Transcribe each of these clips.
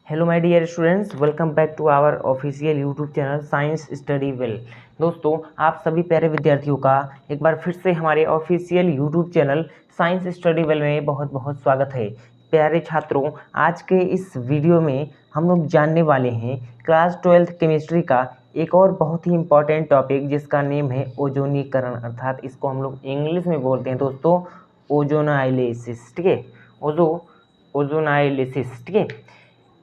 Hello my dear students, welcome back to our official YouTube channel science study well. दोस्तों, आप सभी प्यारे विद्यार्थियों का एक बार फिर से हमारे official YouTube channel science study well में बहुत बहुत स्वागत है। प्यारे छात्रों, आज के इस वीडियो में हम लोग जानने वाले हैं क्लास 12th केमिस्ट्री का एक और बहुत ही इम्पॉर्टेंट टॉपिक, जिसका नेम है ओजोनीकरण, अर्थात इसको हम लोग इंग्लिश में बोलते हैं दोस्तों ओजोनाइलेसिस। ठीक है, ओजोनाइलेसिस। ठीक है,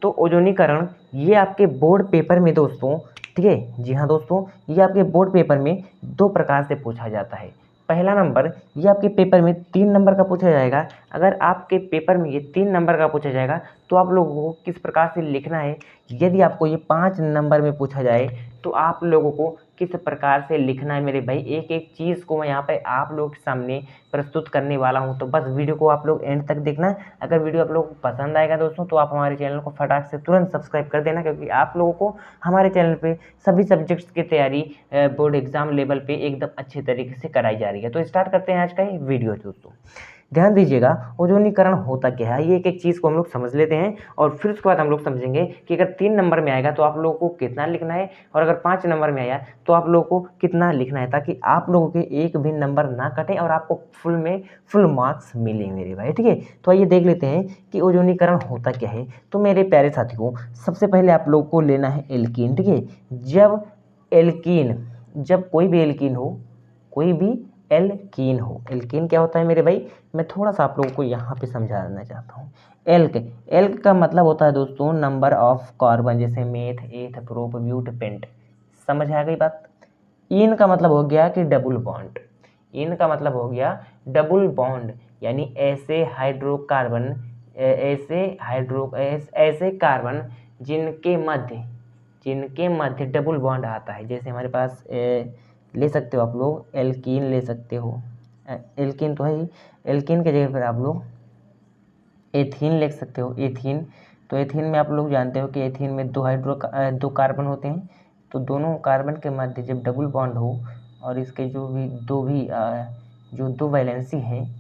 तो ओजोनीकरण ये आपके बोर्ड पेपर में दोस्तों, ठीक है, जी हाँ दोस्तों, ये आपके बोर्ड पेपर में दो प्रकार से पूछा जाता है। पहला नंबर ये आपके पेपर में 3 नंबर का पूछा जाएगा। अगर आपके पेपर में ये 3 नंबर का पूछा जाएगा तो आप लोगों को किस प्रकार से लिखना है। यदि आपको ये 5 नंबर में पूछा जाए तो आप लोगों को किस प्रकार से लिखना है मेरे भाई। एक एक चीज़ को मैं यहाँ पे आप लोगों के सामने प्रस्तुत करने वाला हूँ, तो बस वीडियो को आप लोग एंड तक देखना। अगर वीडियो आप लोगों को पसंद आएगा दोस्तों तो आप हमारे चैनल को फटाक से तुरंत सब्सक्राइब कर देना, क्योंकि आप लोगों को हमारे चैनल पे सभी सब्जेक्ट्स की तैयारी बोर्ड एग्जाम लेवल पे एकदम अच्छे तरीके से कराई जा रही है। तो स्टार्ट करते हैं आज का ये वीडियो। दोस्तों ध्यान दीजिएगा, ओजोनीकरण होता क्या है, ये एक एक चीज़ को हम लोग समझ लेते हैं और फिर उसके बाद हम लोग समझेंगे कि अगर 3 नंबर में आएगा तो आप लोगों को कितना लिखना है, और अगर 5 नंबर में आया तो आप लोगों को कितना लिखना है, ताकि आप लोगों के एक भी नंबर ना कटें और आपको फुल मार्क्स मिले मेरे भाई। ठीक है, तो आइए देख लेते हैं कि ओजोनीकरण होता क्या है। तो मेरे प्यारे साथियों, सबसे पहले आप लोगों को लेना है एल्कीन। ठीक है, जब कोई भी एल्कीन हो, एल्कीन क्या होता है मेरे भाई, मैं थोड़ा सा आप लोगों को यहाँ पे समझाना चाहता हूँ। एल्क का मतलब होता है दोस्तों नंबर ऑफ कार्बन, जैसे मेथ, एथ, प्रोप, ब्यूट, पेंट। समझ आ गई बात। इन का मतलब हो गया कि डबल बॉन्ड। इन का मतलब हो गया डबल बॉन्ड, यानी ऐसे कार्बन जिनके मध्य डबल बॉन्ड आता है। जैसे हमारे पास ले सकते हो आप लोग एल्कीन, ले सकते हो एल्कीन तो है ही, एल्कीन के जगह पर आप लोग एथीन लिख सकते हो। एथीन, तो एथीन में आप लोग जानते हो कि एथीन में दो कार्बन होते हैं। तो दोनों कार्बन के मध्य जब डबल बॉन्ड हो और इसके जो दो वैलेंसी हैं,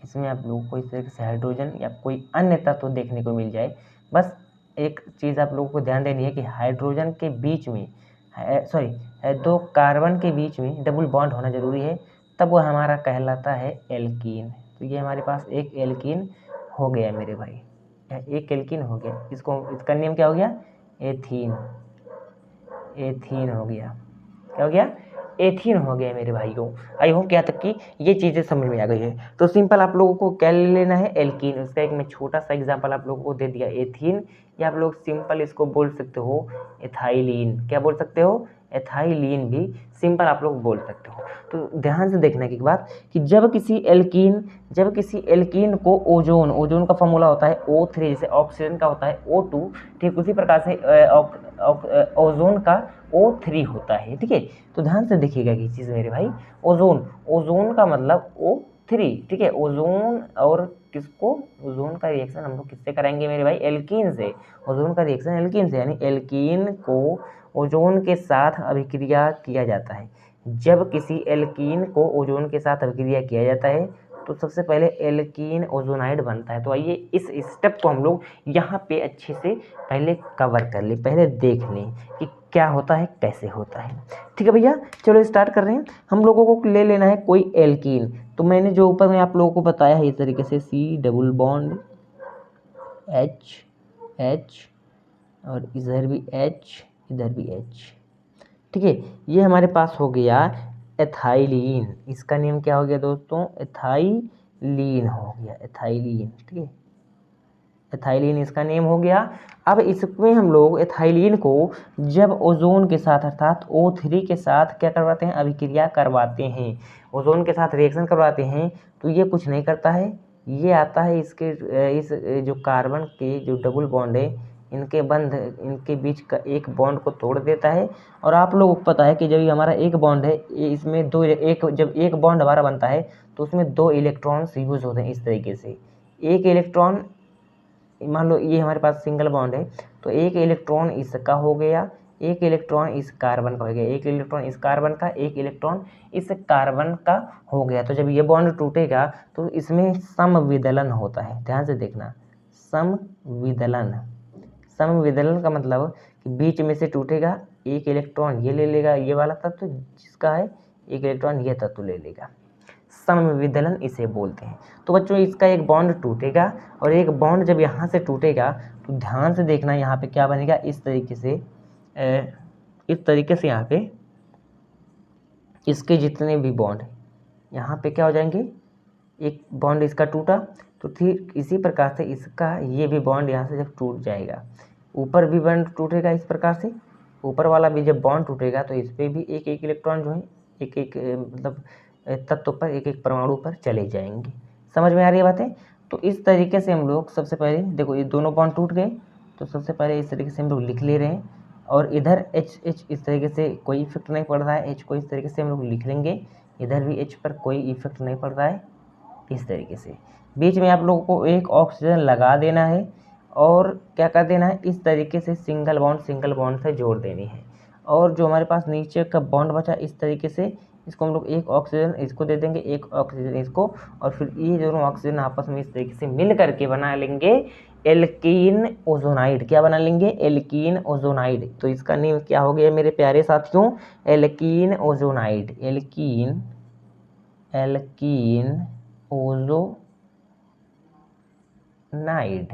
इसमें आप लोगों को इस तरीके से हाइड्रोजन या कोई अन्य तत्व देखने को मिल जाए। बस एक चीज़ आप लोगों को ध्यान देनी है कि हाइड्रोजन के बीच में दो कार्बन के बीच में डबल बॉन्ड होना जरूरी है, तब वो हमारा कहलाता है एल्कीन। तो ये हमारे पास एक एल्कीन हो गया मेरे भाई, एक एल्कीन हो गया। इसका नेम क्या हो गया, एथीन हो गया। क्या हो गया, एथीन हो गया मेरे भाइयों। आई होप यहाँ तक कि ये चीज़ें समझ में आ गई है। तो सिंपल आप लोगों को क्या ले लेना है, एल्कीन। उसका एक मैं छोटा सा एग्जांपल आप लोगों को दे दिया, एथीन, या आप लोग सिंपल इसको बोल सकते हो एथाइलिन। क्या बोल सकते हो, एथाइलिन भी सिंपल आप लोग बोल सकते हो। तो ध्यान से देखने की बात कि जब किसी एल्कीन को ओजोन का फॉर्मूला होता है O3, जैसे ऑक्सीजन का होता है O2, ठीक उसी प्रकार से ओजोन का O3 होता है। ठीक है, तो ध्यान से देखिएगा कि चीज़ मेरे भाई, ओजोन का मतलब O3। ठीक है, ओजोन और ओजोन का रिएक्शन हम लोग किससे कराएंगे मेरे भाई, एल्कीन से। ओजोन का रिएक्शन एल्कीन से, यानी एल्कीन को ओजोन के साथ अभिक्रिया किया जाता है। जब किसी एल्कीन को ओजोन के साथ अभिक्रिया किया जाता है तो सबसे पहले एल्कीन ओजोनाइड बनता है। तो आइए इस स्टेप को हम लोग यहाँ पे अच्छे से पहले कवर कर लें, पहले देख लें कि क्या होता है, कैसे होता है। ठीक है भैया, चलो स्टार्ट कर रहे हैं। हम लोगों को ले लेना है कोई एल्कीन। तो मैंने जो ऊपर में आप लोगों को बताया है इस तरीके से, C डबल बॉन्ड H और इधर भी H, इधर भी H। ठीक है, ये हमारे पास हो गया एथाइलिन। इसका नेम क्या हो गया दोस्तों, एथाइलिन हो गया, एथाइलिन। ठीक है, एथाइलिन इसका नेम हो गया। अब इसमें हम लोग एथाइलिन को जब ओजोन के साथ अर्थात O3 के साथ क्या करवाते हैं, अभिक्रिया करवाते हैं, ओजोन के साथ रिएक्शन करवाते हैं, तो ये कुछ नहीं करता है, ये आता है इस जो कार्बन के जो डबल बॉन्ड है, इनके बीच का एक बॉन्ड को तोड़ देता है। और आप लोगों को पता है कि जब ये हमारा एक बॉन्ड है, इसमें जब एक बॉन्ड हमारा बनता है तो उसमें 2 इलेक्ट्रॉन्स यूज होते हैं। इस तरीके से एक इलेक्ट्रॉन, मान लो ये हमारे पास सिंगल बॉन्ड है, तो एक इलेक्ट्रॉन इसका हो गया, एक इलेक्ट्रॉन इस कार्बन का हो गया, एक इलेक्ट्रॉन इस कार्बन का, एक इलेक्ट्रॉन इस कार्बन का हो गया। तो जब ये बॉन्ड टूटेगा तो इसमें समविदलन होता है। ध्यान से देखना, समविदलन का मतलब कि बीच में से टूटेगा, एक इलेक्ट्रॉन ये ले लेगा, ये वाला तत्व जिसका है, एक इलेक्ट्रॉन ये तत्व ले लेगा, समविदलन इसे बोलते हैं। तो बच्चों इसका एक बॉन्ड टूटेगा और एक बॉन्ड जब यहाँ से टूटेगा तो ध्यान से देखना यहाँ पे क्या बनेगा, इस तरीके से यहाँ पे इसके जितने भी बॉन्ड यहाँ पे क्या हो जाएंगे, एक बॉन्ड इसका टूटा तो ठीक इसी प्रकार से इसका ये भी बॉन्ड यहाँ से जब टूट जाएगा, ऊपर भी बॉन्ड टूटेगा इस प्रकार से, ऊपर वाला भी जब बॉन्ड टूटेगा तो इस पर भी एक एक इलेक्ट्रॉन जो है एक एक मतलब तत्व पर एक एक परमाणु पर चले जाएंगे। समझ में आ रही है बातें? तो इस तरीके से हम लोग सबसे पहले देखो ये दोनों बॉन्ड टूट गए, तो सबसे पहले इस तरीके से हम लोग लिख ले रहे हैं और इधर एच इस तरीके से कोई इफेक्ट नहीं पड़ रहा है, एच को इस तरीके से हम लोग लिख लेंगे, इधर भी एच पर कोई इफेक्ट नहीं पड़ रहा है। इस तरीके से बीच में आप लोगों को एक ऑक्सीजन लगा देना है और क्या कर देना है, इस तरीके से सिंगल बॉन्ड से जोड़ देनी है। और जो हमारे पास नीचे का बॉन्ड बचा इस तरीके से इसको हम लोग एक ऑक्सीजन इसको दे देंगे, एक ऑक्सीजन इसको, और फिर ये दोनों ऑक्सीजन आपस में इस तरीके से मिल करके बना लेंगे एल्कीन ओजोनाइड। क्या बना लेंगे? Alkene ozonide. तो इसका नेम क्या हो गया मेरे प्यारे साथियों? Alkene ozonide. Alkene ozonide,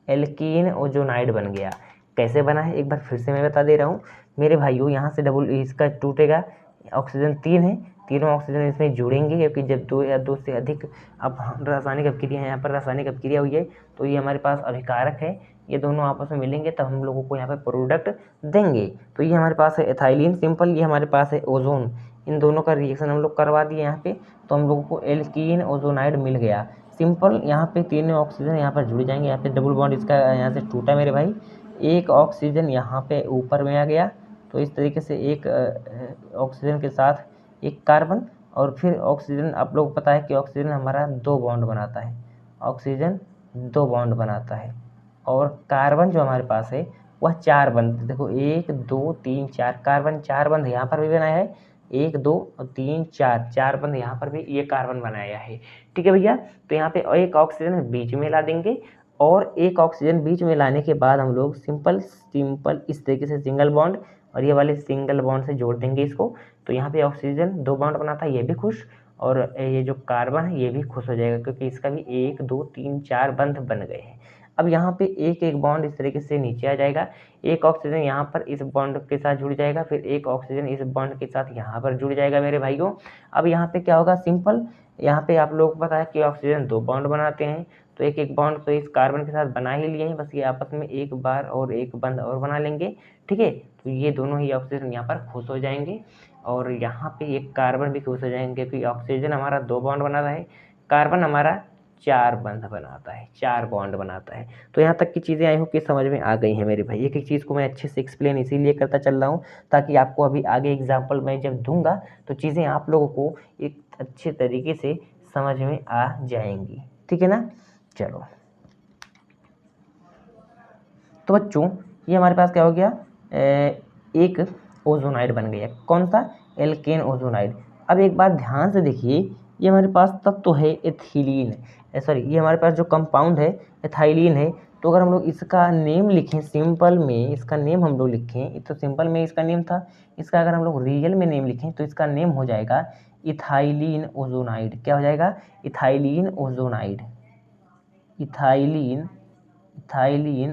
alkene ozonide बन गया। कैसे बना है एक बार फिर से मैं बता दे रहा हूँ मेरे भाइयों। यहाँ से डबल इसका टूटेगा, ऑक्सीजन 3 है, तीनों ऑक्सीजन इसमें जुड़ेंगे क्योंकि जब 2 या 2 से अधिक अब रासायनिक अभिक्रिया है, यहाँ पर रासायनिक अभिक्रिया हुई है तो ये हमारे पास अभिकारक है, ये दोनों आपस में मिलेंगे तब हम लोगों को यहाँ पर प्रोडक्ट देंगे। तो ये हमारे पास है एथाइलिन सिंपल, ये हमारे पास है ओजोन। इन दोनों का रिएक्शन हम लोग करवा दिए यहाँ पे, तो हम लोगों को एल्कीन ओजोनाइड मिल गया सिंपल। यहाँ पे तीनों ऑक्सीजन यहाँ पर जुड़ जाएंगे। यहाँ पे डबल बॉन्ड इसका यहाँ से टूटा मेरे भाई, एक ऑक्सीजन यहाँ पे ऊपर में आ गया, तो इस तरीके से एक ऑक्सीजन के साथ एक कार्बन, और फिर ऑक्सीजन आप लोग पता है कि ऑक्सीजन हमारा 2 बॉन्ड बनाता है, ऑक्सीजन 2 बॉन्ड बनाता है, और कार्बन जो हमारे पास है वह 4 बंद। देखो 1 2 3 4 कार्बन 4 बंद यहाँ पर भी बनाया है, 1 2 3 4 4 बंद यहाँ पर भी ये कार्बन बनाया है। ठीक है भैया, तो यहाँ पे एक ऑक्सीजन बीच में ला देंगे, और एक ऑक्सीजन बीच में लाने के बाद हम लोग सिंपल इस तरीके से सिंगल बॉन्ड और ये वाले सिंगल बॉन्ड से जोड़ देंगे इसको। तो यहाँ पे ऑक्सीजन 2 बॉन्ड बनाता है, ये भी खुश, और ये जो कार्बन है ये भी खुश हो जाएगा क्योंकि इसका भी 1 2 3 4 बंध बन गए हैं। अब यहाँ पे एक एक बॉन्ड इस तरीके से नीचे आ जाएगा, एक ऑक्सीजन यहाँ पर इस बॉन्ड के साथ जुड़ जाएगा, फिर एक ऑक्सीजन इस बॉन्ड के साथ यहाँ पर जुड़ जाएगा मेरे भाइयों। अब यहाँ पे क्या होगा, सिंपल यहाँ पे आप लोगों को पता है कि ऑक्सीजन 2 बॉन्ड बनाते हैं, तो एक एक बॉन्ड तो इस कार्बन के साथ बना ही लिए हैं, बस ये आपस में एक बार और एक बंद और बना लेंगे। ठीक है, तो ये दोनों ही ऑक्सीजन यहाँ पर खुश हो जाएंगे, और यहाँ पे एक कार्बन भी खुश हो जाएंगे क्योंकि ऑक्सीजन हमारा 2 बॉन्ड बनाता है, कार्बन हमारा 4 बंध बनाता है, 4 बॉन्ड बनाता है। तो यहाँ तक की चीज़ें आई होप कि समझ में आ गई हैं मेरे भाई। एक एक चीज़ को मैं अच्छे से एक्सप्लेन इसीलिए करता चल रहा हूँ ताकि आपको अभी आगे एग्जाम्पल मैं जब दूंगा तो चीज़ें आप लोगों को एक अच्छे तरीके से समझ में आ जाएंगी। ठीक है ना? चलो, तो बच्चों ये हमारे पास क्या हो गया, एक ओजोनाइड बन गया। कौन सा? Alkene ozonide. अब एक बात ध्यान से देखिए, ये हमारे पास तत्व है एथिलीन, सॉरी ये हमारे पास जो कंपाउंड है एथाइलिन है। तो अगर हम लोग इसका नेम लिखें सिंपल में, इसका नेम हम लोग लिखें, तो सिंपल में इसका नेम था, इसका अगर हम लोग रियल में नेम लिखें तो इसका नेम हो जाएगा इथाइलिन ओजोनाइड। क्या हो जाएगा? Ethylene ozonide, ethylene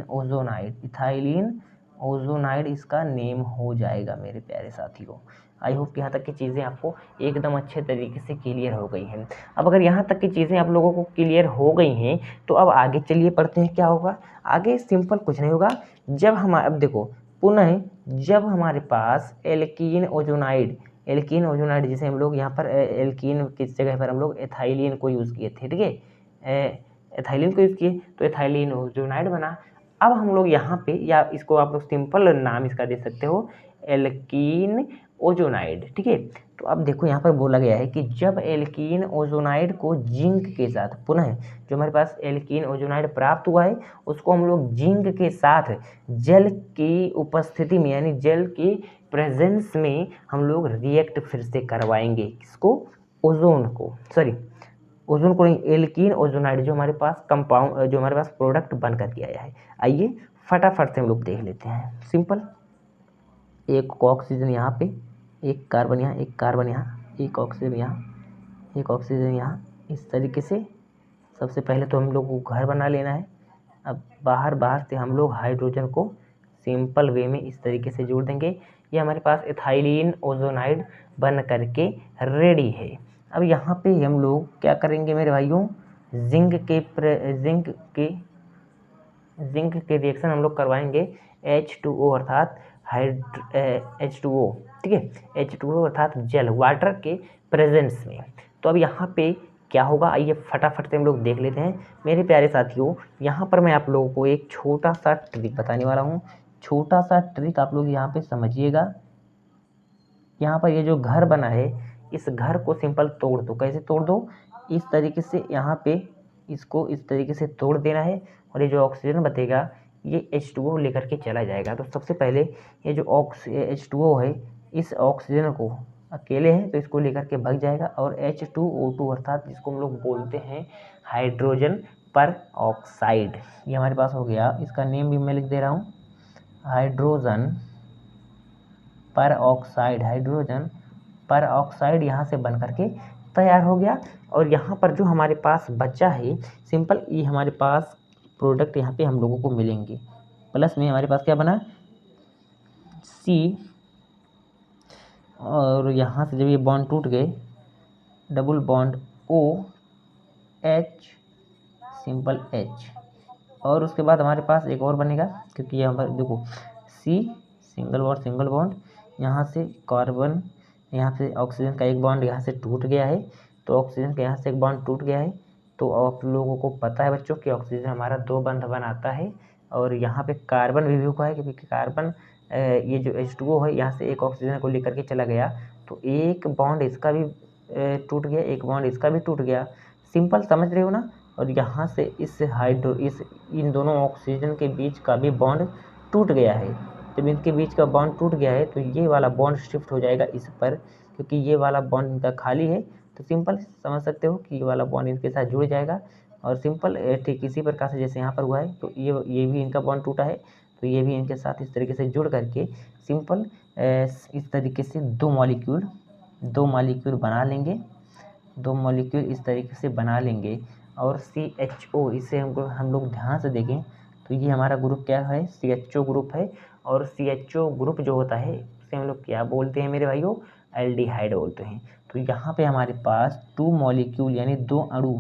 ozonide, ethylene ozonide इसका नेम हो जाएगा मेरे प्यारे साथियों। आई होप यहाँ तक की चीज़ें आपको एकदम अच्छे तरीके से क्लियर हो गई हैं। अब अगर यहाँ तक की चीज़ें आप लोगों को क्लियर हो गई हैं तो अब आगे चलिए पढ़ते हैं क्या होगा आगे। सिंपल कुछ नहीं होगा, जब हम अब देखो पुनः जब हमारे पास एल्कीन ओजोनाइड जिसे हम लोग यहाँ पर एल्कीन किस जगह पर हम लोग एथाइलिन को यूज़ किए थे। ठीक है, एथाइलिन को यूज़ किए तो एथाइलिन ओजोनाइड बना। अब हम लोग यहाँ पे, या इसको आप लोग सिंपल नाम इसका दे सकते हो एल्कीन ओजोनाइड। ठीक है, तो अब देखो यहाँ पर बोला गया है कि जब एल्कीन ओजोनाइड को जिंक के साथ, पुनः जो हमारे पास एल्कीन ओजोनाइड प्राप्त हुआ है उसको हम लोग जिंक के साथ जल की उपस्थिति में यानी जल की प्रेजेंस में हम लोग रिएक्ट फिर से करवाएंगे। किसको? ओजोन को, सॉरी ओजोन को नहीं, एल्कीन ओजोनाइड जो हमारे पास कंपाउंड, जो हमारे पास प्रोडक्ट बन करके आया है। आइए फटाफट से हम लोग देख लेते हैं। सिंपल, एक ऑक्सीजन यहाँ पे, एक कार्बन यहाँ, एक कार्बन यहाँ, एक ऑक्सीजन यहाँ, एक ऑक्सीजन यहाँ, इस तरीके से सबसे पहले तो हम लोग को घर बना लेना है। अब बाहर से हम लोग हाइड्रोजन को सिंपल वे में इस तरीके से जोड़ देंगे। ये हमारे पास इथाइलिन ओजोनाइड बन करके रेडी है। अब यहाँ पे हम लोग क्या करेंगे मेरे भाइयों, जिंक के रिएक्शन हम लोग करवाएंगे H2O अर्थात H2O, ठीक है, H2O अर्थात जल, वाटर के प्रेजेंस में। तो अब यहाँ पे क्या होगा, आइए फटाफट से हम लोग देख लेते हैं मेरे प्यारे साथियों। यहाँ पर मैं आप लोगों को एक छोटा सा ट्रिक बताने वाला हूँ। छोटा सा ट्रिक आप लोग यहाँ पे समझिएगा। यहाँ पर ये जो घर बना है, इस घर को सिंपल तोड़ दो। कैसे तोड़ दो, इस तरीके से यहाँ पे इसको इस तरीके से तोड़ देना है, और ये जो ऑक्सीजन बचेगा ये H2O लेकर के चला जाएगा। तो सबसे पहले ये जो H2O है, इस ऑक्सीजन को अकेले है तो इसको लेकर के भाग जाएगा, और H2O2 अर्थात जिसको हम लोग बोलते हैं हाइड्रोजन पर ऑक्साइड, ये हमारे पास हो गया। इसका नेम भी मैं लिख दे रहा हूँ, हाइड्रोजन पर ऑक्साइड। हाइड्रोजन पर ऑक्साइड यहाँ से बन करके तैयार हो गया। और यहाँ पर जो हमारे पास बचा है सिंपल, ये हमारे पास प्रोडक्ट यहाँ पे हम लोगों को मिलेंगे। प्लस में हमारे पास क्या बना, C, और यहाँ से जब ये बॉन्ड टूट गए, double bond OH, simple H, और उसके बाद हमारे पास एक और बनेगा, क्योंकि यहाँ पर देखो C, सिंगल बॉन्ड, यहाँ से कार्बन, यहाँ से ऑक्सीजन का एक बॉन्ड यहाँ से टूट गया है, तो ऑक्सीजन का यहाँ से एक बॉन्ड टूट गया है। तो आप लोगों को पता है बच्चों कि ऑक्सीजन हमारा 2 बंध बनाता है, और यहाँ पे कार्बन भी हुआ है, क्योंकि कार्बन ये जो H2O है यहाँ से एक ऑक्सीजन को लेकर के चला गया, तो एक बॉन्ड इसका भी टूट गया, एक बॉन्ड इसका भी टूट गया। सिंपल समझ रहे हो ना। और यहाँ से इन दोनों ऑक्सीजन के बीच का भी बॉन्ड टूट गया है। जब इनके बीच का बॉन्ड टूट गया है तो ये वाला बॉन्ड शिफ्ट हो जाएगा इस पर, क्योंकि ये वाला बॉन्ड इनका खाली है। तो सिंपल समझ सकते हो कि ये वाला बॉन्ड इनके साथ जुड़ जाएगा। और सिंपल ठीक इसी प्रकार से जैसे यहाँ पर हुआ है, तो ये भी इनका बॉन्ड टूटा है, तो ये भी इनके साथ इस तरीके से जुड़ करके सिंपल इस तरीके से दो मॉलिक्यूल बना लेंगे। 2 मॉलिक्यूल इस तरीके से बना लेंगे। और CHO, इसे हम लोग ध्यान से देखें तो ये हमारा ग्रुप क्या है, CHO ग्रुप है। और CHO ग्रुप जो होता है उसे हम लोग क्या बोलते हैं मेरे भाइयों, एल्डिहाइड बोलते हैं। तो यहाँ पे हमारे पास 2 मॉलिक्यूल यानी 2 अणु,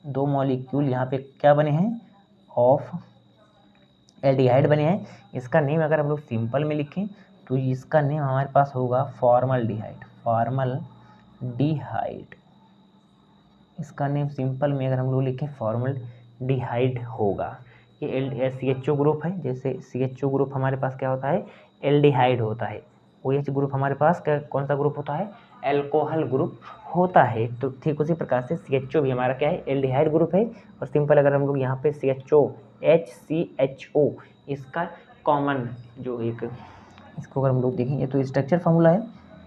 2 मॉलिक्यूल यहाँ पे क्या बने हैं, ऑफ एल्डिहाइड बने हैं। इसका नेम अगर हम लोग सिंपल में लिखें तो इसका नेम हमारे पास होगा फॉर्मल्डिहाइड। इसका नेम सिंपल में अगर हम लोग लिखें फॉर्मल्डिहाइड होगा। ये CHO ग्रुप है। जैसे CHO ग्रुप हमारे पास क्या होता है, एल्डिहाइड होता है। OH ग्रुप हमारे पास कौन सा ग्रुप होता है, एल्कोहल ग्रुप होता है। तो ठीक उसी प्रकार से CHO भी हमारा क्या है, एल्डिहाइड ग्रुप है। और सिंपल अगर हम लोग यहाँ पे HCHO इसका कॉमन जो एक, इसको अगर हम लोग देखेंगे तो स्ट्रक्चर फार्मूला है,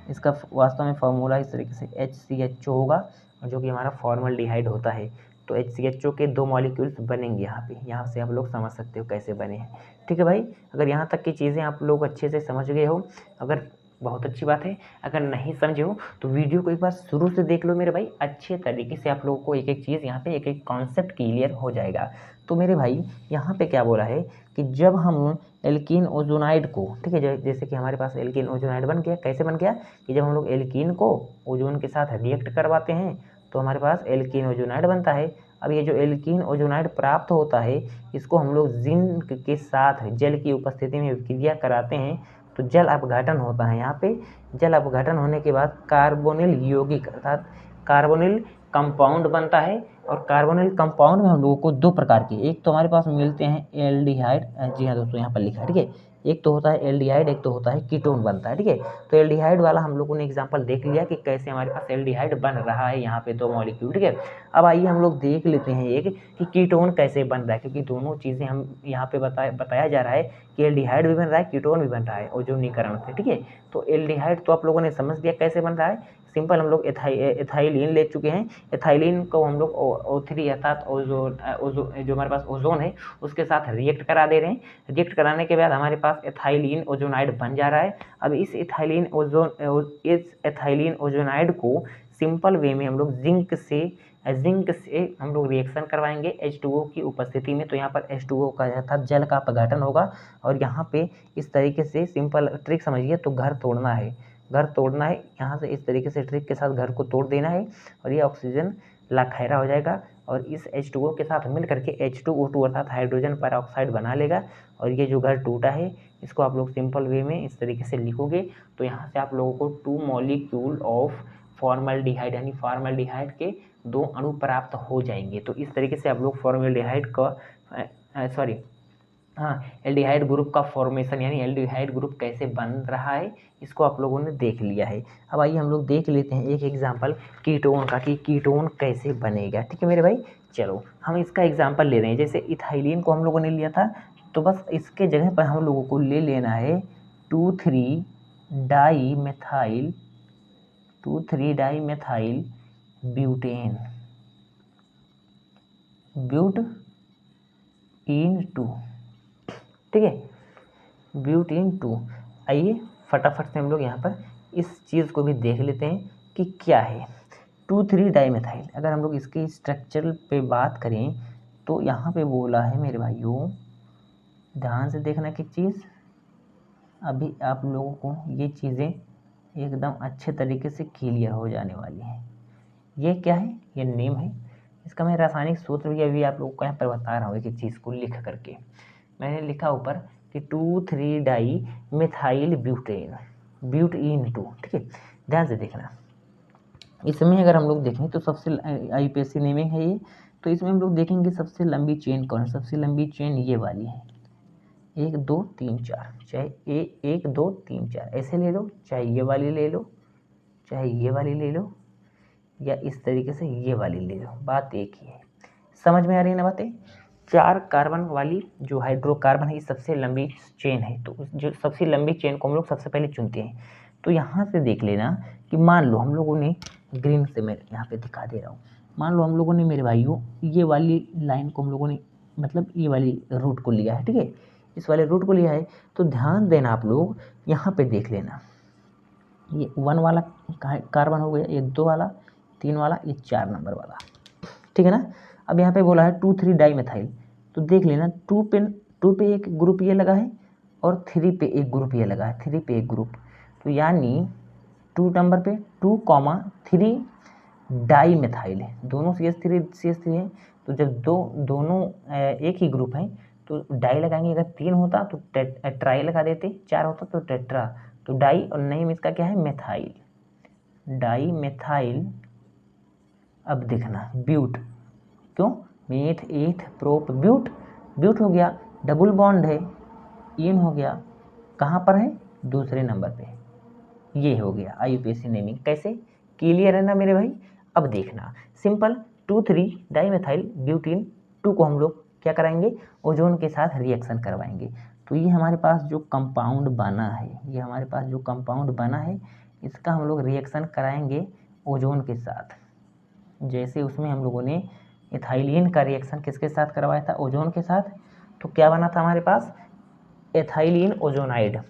इसका वास्तव में फार्मूला इस तरीके से HCHO होगा, जो कि हमारा फॉर्मल्डिहाइड होता है। तो HCHO के 2 मॉलिक्यूल्स बनेंगे यहाँ से आप लोग समझ सकते हो कैसे बने हैं। ठीक है भाई, अगर यहाँ तक की चीज़ें आप लोग अच्छे से समझ गए हो, अगर बहुत अच्छी बात है। अगर नहीं समझे हो तो वीडियो को एक बार शुरू से देख लो मेरे भाई, अच्छे तरीके से आप लोगों को एक एक चीज़ यहाँ पे एक एक कॉन्सेप्ट क्लियर हो जाएगा। तो मेरे भाई यहाँ पे क्या बोला है कि जब हम एल्कीन ओजोनाइड को, ठीक है, जैसे कि हमारे पास एल्कीन ओजोनाइड बन गया, कैसे बन गया कि जब हम लोग एल्कीन को ओजोन के साथ रिएक्ट करवाते हैं तो हमारे पास एल्कीन ओजोनाइड बनता है। अब ये जो एल्कीन ओजोनाइड प्राप्त होता है, इसको हम लोग जिंक के साथ जल की उपस्थिति में क्रिया कराते हैं तो जल अपघटन होता है। यहाँ पे जल अपघटन होने के बाद कार्बोनिल यौगिक अर्थात कार्बोनिल कंपाउंड बनता है। और कार्बोनिल कंपाउंड में हम लोगों को 2 प्रकार के, एक तो हमारे पास मिलते हैं एल्डिहाइड, जी हाँ दोस्तों यहाँ पर लिखा है, ठीक है, एक तो होता है एल्डिहाइड, एक तो होता है कीटोन बनता है। ठीक है, तो एल्डिहाइड वाला हम लोगों ने एग्जांपल देख लिया कि कैसे हमारे पास एल्डिहाइड बन रहा है यहाँ पे 2 मॉलिक्यूल। ठीक है, अब आइए हम लोग देख लेते हैं एक कि कीटोन कैसे बन रहा है, क्योंकि दोनों चीज़ें हम यहाँ पे बताया जा रहा है कि एल्डिहाइड भी बन रहा है, कीटोन भी बन रहा है ओजोनीकरण से। ठीक है, तो एल्डिहाइड तो आप लोगों ने समझ लिया कैसे बन रहा है सिंपल हम लोग एथाइलिन ले चुके हैं। एथाइलिन को हम लोग O3 अर्थात ओजोन जो हमारे पास ओजोन है उसके साथ रिएक्ट करा दे रहे हैं। रिएक्ट कराने के बाद हमारे पास एथाइलिन ओजोनाइड बन जा रहा है। अब इस एथाइलिन ओजोनाइड को सिंपल वे में हम लोग जिंक से हम लोग रिएक्शन करवाएंगे H2O की उपस्थिति में। तो यहाँ पर H2O का अर्थात जल का अपघटन होगा और यहाँ पे इस तरीके से सिंपल ट्रिक समझिए, तो घर तोड़ना है यहाँ से इस तरीके से ट्रिक के साथ घर को तोड़ देना है और ये ऑक्सीजन लाखैरा हो जाएगा और इस H2O के साथ मिल करके H2O2 अर्थात हाइड्रोजन परऑक्साइड बना लेगा। और ये जो घर टूटा है इसको आप लोग सिंपल वे में इस तरीके से लिखोगे तो यहाँ से आप लोगों को 2 मॉलिक्यूल ऑफ फॉर्मल्डिहाइड यानी फॉर्मल्डिहाइड के 2 अणु प्राप्त हो जाएंगे। तो इस तरीके से आप लोग फॉर्मल्डिहाइड का एल्डिहाइड ग्रुप का फॉर्मेशन यानी एल्डिहाइड ग्रुप कैसे बन रहा है इसको आप लोगों ने देख लिया है। अब आइए हम लोग देख लेते हैं एक एग्जांपल कीटोन का कि कीटोन कैसे बनेगा। ठीक है मेरे भाई, चलो हम इसका एग्जांपल ले रहे हैं। जैसे इथाइलिन को हम लोगों ने लिया था तो बस इसके जगह पर हम लोगों को ले लेना है 2,3-डाई मेथाइल ब्यूटेन ब्यूट-इन-2। ठीक है, ब्यूट-इन-2। आइए फटाफट से हम लोग यहाँ पर इस चीज़ को भी देख लेते हैं कि क्या है 2,3-डाईमेथाइल। अगर हम लोग इसके स्ट्रक्चर पे बात करें तो यहाँ पे बोला है मेरे भाइयों, ध्यान से देखना कि चीज़ अभी आप लोगों को ये चीज़ें एकदम अच्छे तरीके से क्लियर हो जाने वाली हैं। ये क्या है, ये नेम है इसका। मैं रासायनिक सूत्र भी अभी आप लोगों को यहाँ पर बता रहा हूँ एक चीज़ को लिख करके। मैंने लिखा ऊपर कि 2,3-डाई-मेथाइल ब्यूट-इन-2। ठीक है, ध्यान से देखना। इसमें अगर हम लोग देखें तो सबसे IUPAC नेमिंग है ये। तो इसमें हम लोग देखेंगे सबसे लंबी चेन कौन है। सबसे लंबी चेन ये वाली है 1 2 3 4, चाहे 1 2 3 4 ऐसे ले लो, चाहे ये वाली ले लो, चाहे ये वाली ले लो, या इस तरीके से ये वाली ले लो, बात एक ही है। समझ में आ रही है ना बातें। 4 कार्बन वाली जो हाइड्रोकार्बन है ये सबसे लंबी चेन है। तो जो सबसे लंबी चेन को हम लोग सबसे पहले चुनते हैं। तो यहाँ से देख लेना कि मान लो हम लोगों ने ग्रीन से, मैं यहाँ पे दिखा दे रहा हूँ, मान लो हम लोगों ने मेरे भाइयों ये वाली लाइन को हम लोगों ने मतलब ये वाली रूट को लिया है। ठीक है, इस वाले रूट को लिया है। तो ध्यान देना आप लोग, यहाँ पे देख लेना ये 1 वाला कार्बन हो गया, ये 2 वाला, 3 वाला, ये 4 नंबर वाला। ठीक है ना। अब यहाँ पे बोला है 2,3-डाईमेथाइल। तो देख लेना 2 पे एक ग्रुप ये लगा है और 3 पे एक ग्रुप ये लगा है, 3 पे एक ग्रुप। तो यानी 2 नंबर पे 2,3 डाईमेथाइल है, दोनों CH3 है। तो जब दोनों एक ही ग्रुप है तो डाई लगाएंगे। अगर 3 होता तो ट्राई लगा देते, 4 होता तो टेट्रा। तो डाई और नेम इसका क्या है, मेथाइल, डाईमेथाइल। अब देखना ब्यूट, क्यों, मेथ एथ प्रोप ब्यूट, ब्यूट हो गया, डबल बॉन्ड है, इन हो गया, कहाँ पर है, दूसरे नंबर पे। ये हो गया IUPAC नेमिंग। कैसे, क्लियर है ना मेरे भाई। अब देखना सिंपल 2,3-डाईमेथाइल ब्यूटीन-2 को हम लोग क्या कराएंगे, ओजोन के साथ रिएक्शन करवाएंगे। तो ये हमारे पास जो कंपाउंड बना है, इसका हम लोग रिएक्शन कराएंगे ओजोन के साथ। जैसे उसमें हम लोगों ने एथाइलिन का रिएक्शन किसके साथ करवाया था, ओजोन के साथ। तो क्या बना था हमारे पास, एथाइलिन ओजोनाइड।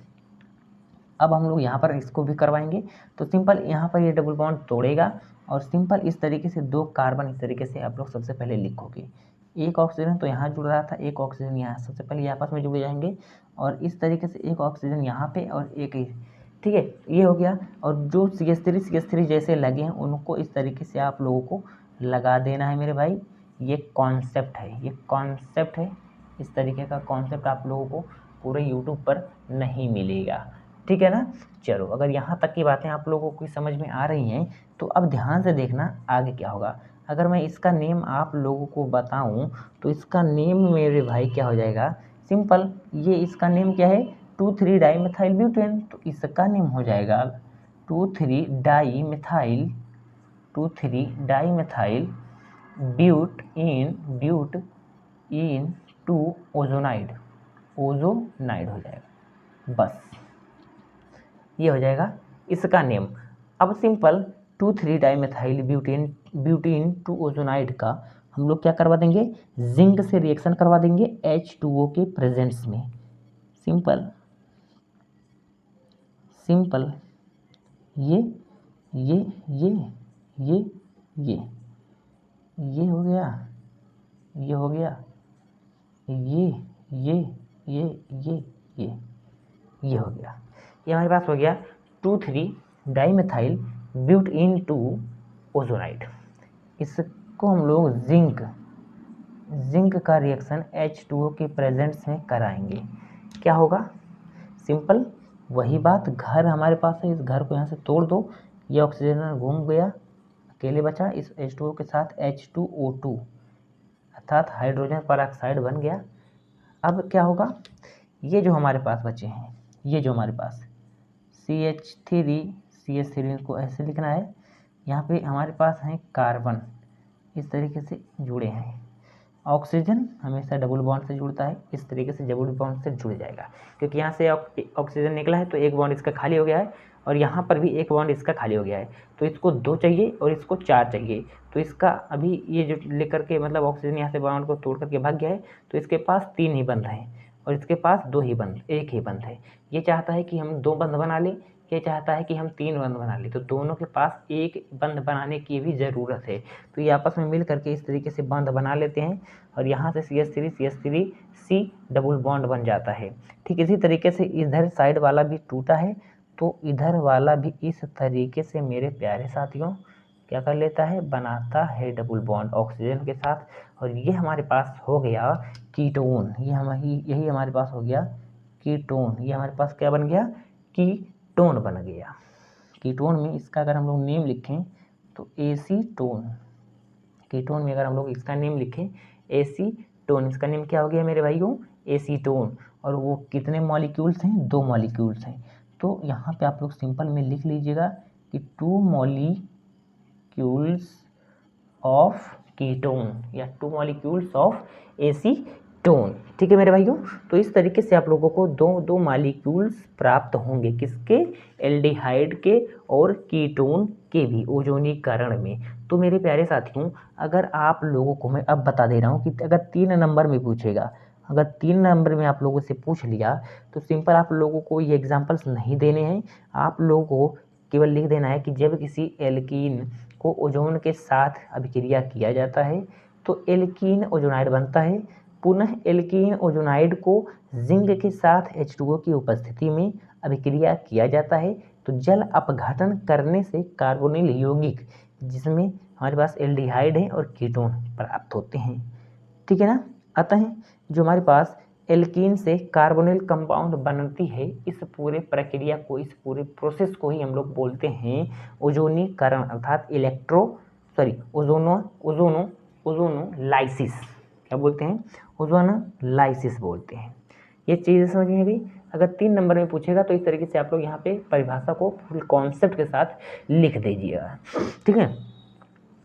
अब हम लोग यहाँ पर इसको भी करवाएंगे। तो सिंपल यहाँ पर ये डबल बॉन्ड तोड़ेगा और सिंपल इस तरीके से 2 कार्बन इस तरीके से आप लोग सबसे पहले लिखोगे। एक ऑक्सीजन तो यहाँ जुड़ रहा था, एक ऑक्सीजन यहाँ, सबसे पहले ये आपस में जुड़ जाएंगे और इस तरीके से एक ऑक्सीजन यहाँ पे और एक, ठीक है, ये हो गया। और जो CH3 जैसे लगे हैं उनको इस तरीके से आप लोगों को लगा देना है मेरे भाई। ये कॉन्सेप्ट है, इस तरीके का कॉन्सेप्ट आप लोगों को पूरे यूट्यूब पर नहीं मिलेगा। ठीक है ना। चलो, अगर यहाँ तक की बातें आप लोगों को समझ में आ रही हैं तो अब ध्यान से देखना आगे क्या होगा। अगर मैं इसका नेम आप लोगों को बताऊं तो इसका नेम मेरे भाई क्या हो जाएगा, सिंपल, ये इसका नेम क्या है, 2,3-डाईमेथाइल ब्यूटेन। तो इसका नेम हो जाएगा 2,3-डाईमेथाइल ब्यूट-इन-2 ओजोनाइड हो जाएगा। बस ये हो जाएगा इसका नेम। अब simple 2,3 dimethyl butene two ozonide का हम लोग क्या करवा देंगे, जिंक से रिएक्शन करवा देंगे H2O के प्रेजेंस में। सिंपल सिंपल ये ये ये ये ये हो गया, ये हो गया, ये ये हो गया। ये हमारे पास हो गया 2,3 डाइमेथाइल ब्यूटीन टू ओजोनाइड। इसको हम लोग जिंक का रिएक्शन H2O के प्रेजेंस में कराएंगे। क्या होगा, सिंपल वही बात, घर हमारे पास है, इस घर को यहाँ से तोड़ दो, ये ऑक्सीजन घूम गया, अकेले बचा, इस H2O के साथ H2O2 अर्थात हाइड्रोजन परऑक्साइड बन गया। अब क्या होगा, ये जो हमारे पास बचे हैं, ये जो हमारे पास CH3 को ऐसे लिखना है, यहाँ पे हमारे पास हैं कार्बन इस तरीके से जुड़े हैं, ऑक्सीजन हमेशा डबल बॉन्ड से जुड़ता है, इस तरीके से डबल बॉन्ड से जुड़ जाएगा, क्योंकि यहाँ से ऑक्सीजन निकला है तो एक बॉन्ड इसका खाली हो गया है, और यहाँ पर भी एक बॉन्ड इसका खाली हो गया है, तो इसको 2 चाहिए और इसको 4 चाहिए, तो इसका अभी ये जो लेकर के मतलब ऑक्सीजन यहाँ से बॉन्ड को तोड़ करके भाग गया है, तो इसके पास 3 ही बंध हैं और इसके पास 2 ही बंध, 1 ही बंध है। ये चाहता है कि हम 2 बंध बना लें, ये चाहता है कि हम 3 बंध बना लें, तो दोनों के पास एक बंध बनाने की भी ज़रूरत है, तो ये आपस में मिल करके इस तरीके से बंध बना लेते हैं, और यहाँ से CH3 डबल बॉन्ड बन जाता है। ठीक इसी तरीके से इधर साइड वाला भी टूटा है, तो इधर वाला भी इस तरीके से मेरे प्यारे साथियों क्या कर लेता है, बनाता है डबल बॉन्ड ऑक्सीजन के साथ, और ये हमारे पास हो गया कीटोन। यही हमारे पास हो गया कीटोन। ये हमारे पास क्या बन गया, कीटोन बन गया। कीटोन में इसका अगर हम लोग नेम लिखें तो एसीटोन। कीटोन में अगर हम लोग इसका नेम लिखें एसीटोन, इसका नेम क्या हो गया मेरे भाइयों, एसीटोन। और वो कितने मॉलिक्यूल्स हैं, 2 मॉलिक्यूल्स हैं, तो यहाँ पे आप लोग सिंपल में लिख लीजिएगा कि 2 मॉलिक्यूल्स ऑफ कीटोन या 2 मॉलिक्यूल्स ऑफ एसीटोन। ठीक है मेरे भाइयों, तो इस तरीके से आप लोगों को 2 मॉलिक्यूल्स प्राप्त होंगे, किसके, एल्डिहाइड के और कीटोन के भी ओजोनीकरण में। तो मेरे प्यारे साथियों, अगर आप लोगों को मैं अब बता दे रहा हूँ कि अगर 3 नंबर में पूछेगा, अगर 3 नंबर में आप लोगों से पूछ लिया तो सिंपल आप लोगों को ये एग्जाम्पल्स नहीं देने हैं, आप लोगों को केवल लिख देना है कि जब किसी एल्कीन को ओजोन के साथ अभिक्रिया किया जाता है तो एल्कीन ओजोनाइड बनता है, पुनः एल्कीन ओजोनाइड को जिंक के साथ H2O की उपस्थिति में अभिक्रिया किया जाता है, तो जल अपघटन करने से कार्बोनिल यौगिक जिसमें हमारे पास एल्डिहाइड है और कीटोन प्राप्त होते हैं। ठीक है ना, अतः जो हमारे पास एल्कीन से कार्बोनिल कंपाउंड बनती है, इस पूरे प्रक्रिया को, इस पूरे प्रोसेस को ही हम लोग बोलते हैं ओजोनीकरण अर्थात ओजोनोलाइसिस। क्या बोलते हैं, ओजोनोलाइसिस बोलते हैं। ये चीज़ समझ में आ गई। अगर 3 नंबर में पूछेगा तो इस तरीके से आप लोग यहाँ पे परिभाषा को फुल कॉन्सेप्ट के साथ लिख दीजिएगा। ठीक है,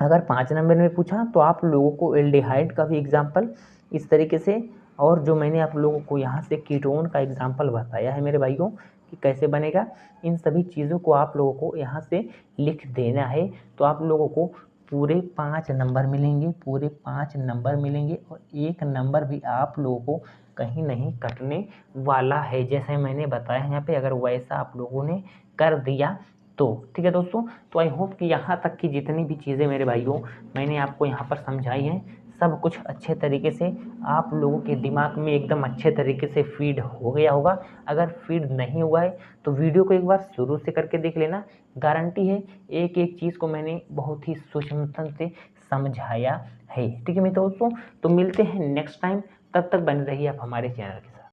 अगर 5 नंबर में पूछा तो आप लोगों को एल्डिहाइड का भी एग्जाम्पल इस तरीके से, और जो मैंने आप लोगों को यहाँ से कीटोन का एग्जाम्पल बताया है मेरे भाइयों कि कैसे बनेगा, इन सभी चीज़ों को आप लोगों को यहाँ से लिख देना है, तो आप लोगों को पूरे 5 नंबर मिलेंगे, पूरे 5 नंबर मिलेंगे, और 1 नंबर भी आप लोगों को कहीं नहीं कटने वाला है, जैसे मैंने बताया यहाँ पे, अगर वैसा आप लोगों ने कर दिया तो। ठीक है दोस्तों, तो आई होप कि यहाँ तक की जितनी भी चीज़ें मेरे भाइयों मैंने आपको यहाँ पर समझाई हैं, सब कुछ अच्छे तरीके से आप लोगों के दिमाग में एकदम अच्छे तरीके से फीड हो गया होगा। अगर फीड नहीं हुआ है तो वीडियो को एक बार शुरू से करके देख लेना, गारंटी है एक एक चीज़ को मैंने बहुत ही सूक्ष्मता से समझाया है। ठीक है मेरे दोस्तों, तो मिलते हैं नेक्स्ट टाइम, तब तक बने रहिए आप हमारे चैनल के।